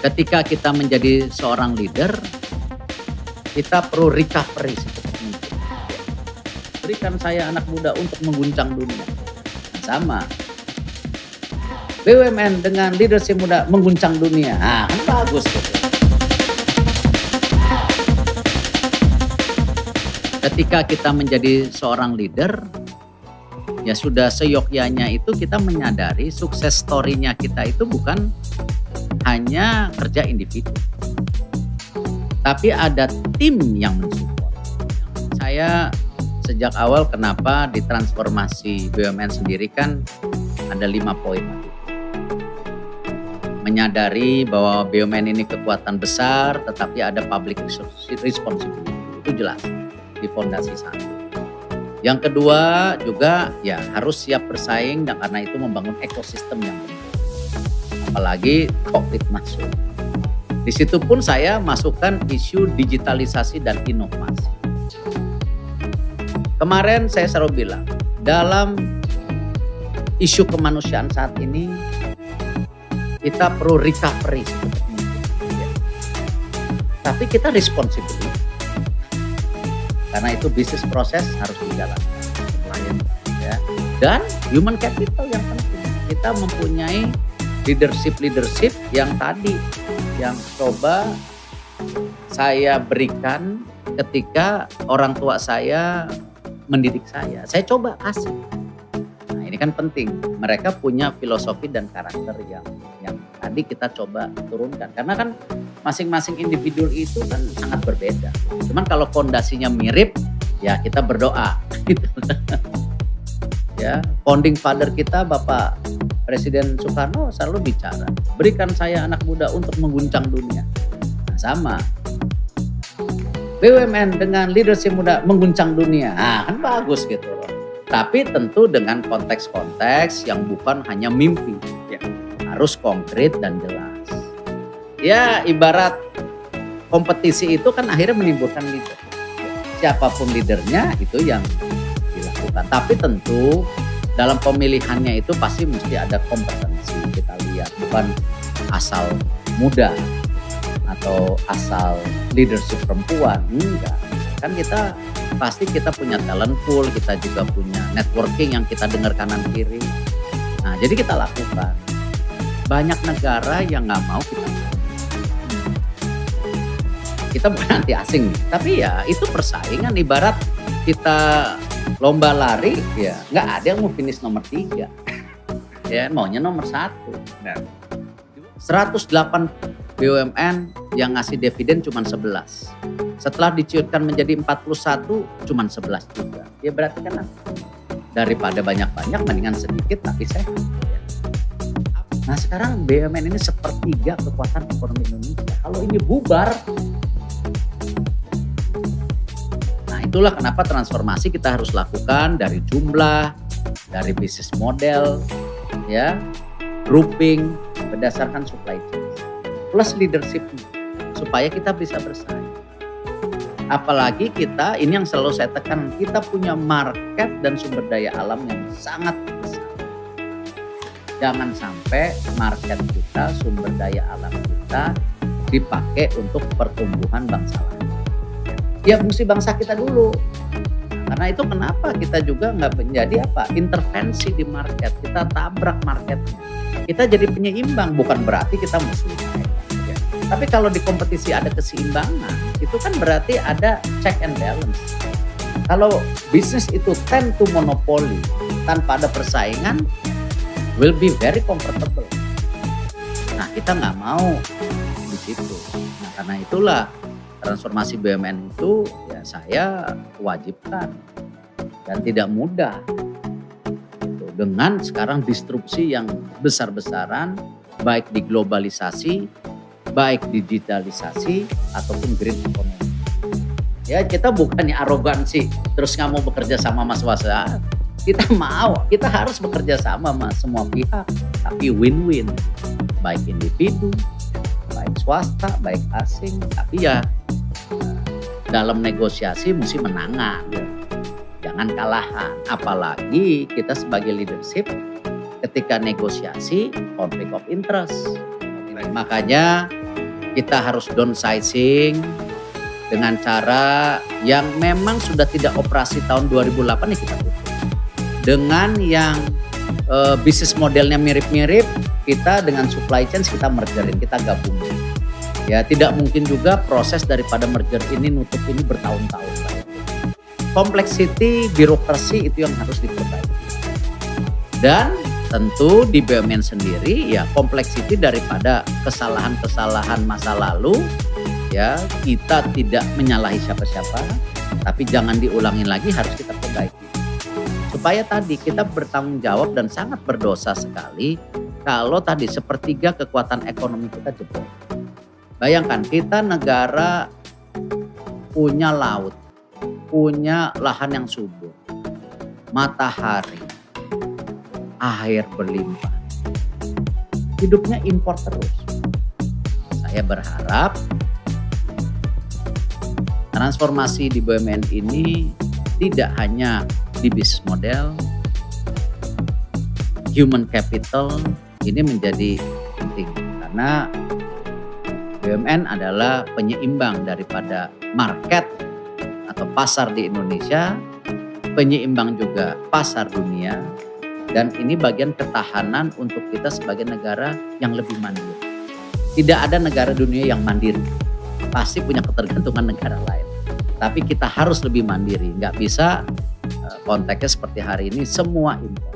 Ketika kita menjadi seorang leader, kita perlu recovery secepat mungkin. Berikan saya anak muda untuk mengguncang dunia. Sama. BUMN dengan leadership muda mengguncang dunia. Nah, kan bagus gitu. Ketika kita menjadi seorang leader, ya sudah seyogyanya itu kita menyadari sukses story-nya kita itu bukan hanya kerja individu. Tapi ada tim yang mensupport. Saya sejak awal kenapa di transformasi BUMN sendiri kan ada 5 poin. Menyadari bahwa BUMN ini kekuatan besar tetapi ada public responsibility. Itu jelas di fondasi 1. Yang kedua juga ya harus siap bersaing dan karena itu membangun ekosistem yang baik. Apalagi COVID masuk. Di situ pun saya masukkan isu digitalisasi dan inovasi. Kemarin saya selalu bilang, dalam isu kemanusiaan saat ini, kita perlu recovery. Tapi kita responsible. Karena itu bisnis proses harus dijalankan. Ya. Dan human capital yang penting. Kita mempunyai leadership yang tadi yang coba saya berikan ketika orang tua saya mendidik saya. Saya coba kasih. Nah, ini kan penting. Mereka punya filosofi dan karakter yang tadi kita coba turunkan. Karena kan masing-masing individu itu kan sangat berbeda. Cuman kalau fondasinya mirip, ya kita berdoa. Gitu. Ya, founding father kita Bapak Presiden Soekarno selalu bicara, berikan saya anak muda untuk mengguncang dunia. Nah, sama. BUMN dengan leadership muda mengguncang dunia. Nah, kan bagus gitu loh. Tapi tentu dengan konteks-konteks yang bukan hanya mimpi. Ya, harus konkret dan jelas. Ya, ibarat kompetisi itu kan akhirnya menimbulkan leader. Siapapun leadernya itu yang dilakukan. Tapi tentu dalam pemilihannya itu pasti mesti ada kompetensi, kita lihat bukan asal muda atau asal leadership perempuan, enggak. Kan kita pasti kita punya talent pool, kita juga punya networking yang kita dengar kanan kiri. Nah, jadi kita lakukan. Banyak negara yang nggak mau kita bukan anti asing nih, tapi ya itu persaingan ibarat kita lomba lari ya nggak ada yang mau finish nomor 3 ya maunya nomor 1. Nah, 108 BUMN yang ngasih dividen cuma 11 setelah diciutkan menjadi 41 cuma 11 juga ya berarti kan daripada banyak-banyak mendingan sedikit tapi sehat. Nah sekarang BUMN ini sepertiga kekuatan ekonomi Indonesia, kalau ini bubar. Itulah kenapa transformasi kita harus lakukan dari jumlah, dari bisnis model, ya, grouping berdasarkan supply chain, plus leadership supaya kita bisa bersaing. Apalagi kita, ini yang selalu saya tekan, kita punya market dan sumber daya alam yang sangat besar. Jangan sampai market kita, sumber daya alam kita dipakai untuk pertumbuhan bangsa lain. Ya fungsi bangsa kita dulu. Karena itu kenapa kita juga nggak menjadi intervensi di market. Kita tabrak marketnya. Kita jadi penyeimbang, bukan berarti kita musuh. Ya. Tapi kalau di kompetisi ada keseimbangan, itu kan berarti ada check and balance. Kalau bisnis itu tend to monopoly, tanpa ada persaingan, will be very comfortable. Nah kita nggak mau di situ. Nah karena itulah transformasi BUMN itu ya saya wajibkan dan tidak mudah gitu. Dengan sekarang disrupsi yang besar-besaran baik di globalisasi, baik digitalisasi ataupun green economy. Ya kita bukannya arogansi terus nggak mau bekerja sama mas swasta. Kita mau, kita harus bekerja sama sama semua pihak tapi win-win baik individu, baik swasta, baik asing, tapi ya dalam negosiasi mesti menangan, jangan kalahan. Apalagi kita sebagai leadership ketika negosiasi konflik of interest. Makanya kita harus downsizing dengan cara yang memang sudah tidak operasi tahun 2008 ya kita tutup. Dengan yang bisnis modelnya mirip-mirip, kita dengan supply chain kita mergerin, kita gabungin. Ya tidak mungkin juga proses daripada merger ini nutup ini bertahun-tahun. Kompleksiti, birokrasi itu yang harus diperbaiki. Dan tentu di BUMN sendiri ya kompleksiti daripada kesalahan-kesalahan masa lalu ya kita tidak menyalahi siapa-siapa tapi jangan diulangin lagi, harus kita perbaiki. Supaya tadi kita bertanggung jawab dan sangat berdosa sekali kalau tadi sepertiga kekuatan ekonomi kita jebol. Bayangkan kita negara punya laut, punya lahan yang subur, matahari, air berlimpah. Hidupnya impor terus. Saya berharap transformasi di BUMN ini tidak hanya di bisnis model, human capital ini menjadi penting karena BUMN adalah penyeimbang daripada market atau pasar di Indonesia, penyeimbang juga pasar dunia, dan ini bagian ketahanan untuk kita sebagai negara yang lebih mandiri. Tidak ada negara dunia yang mandiri, pasti punya ketergantungan negara lain. Tapi kita harus lebih mandiri, nggak bisa konteksnya seperti hari ini semua impor.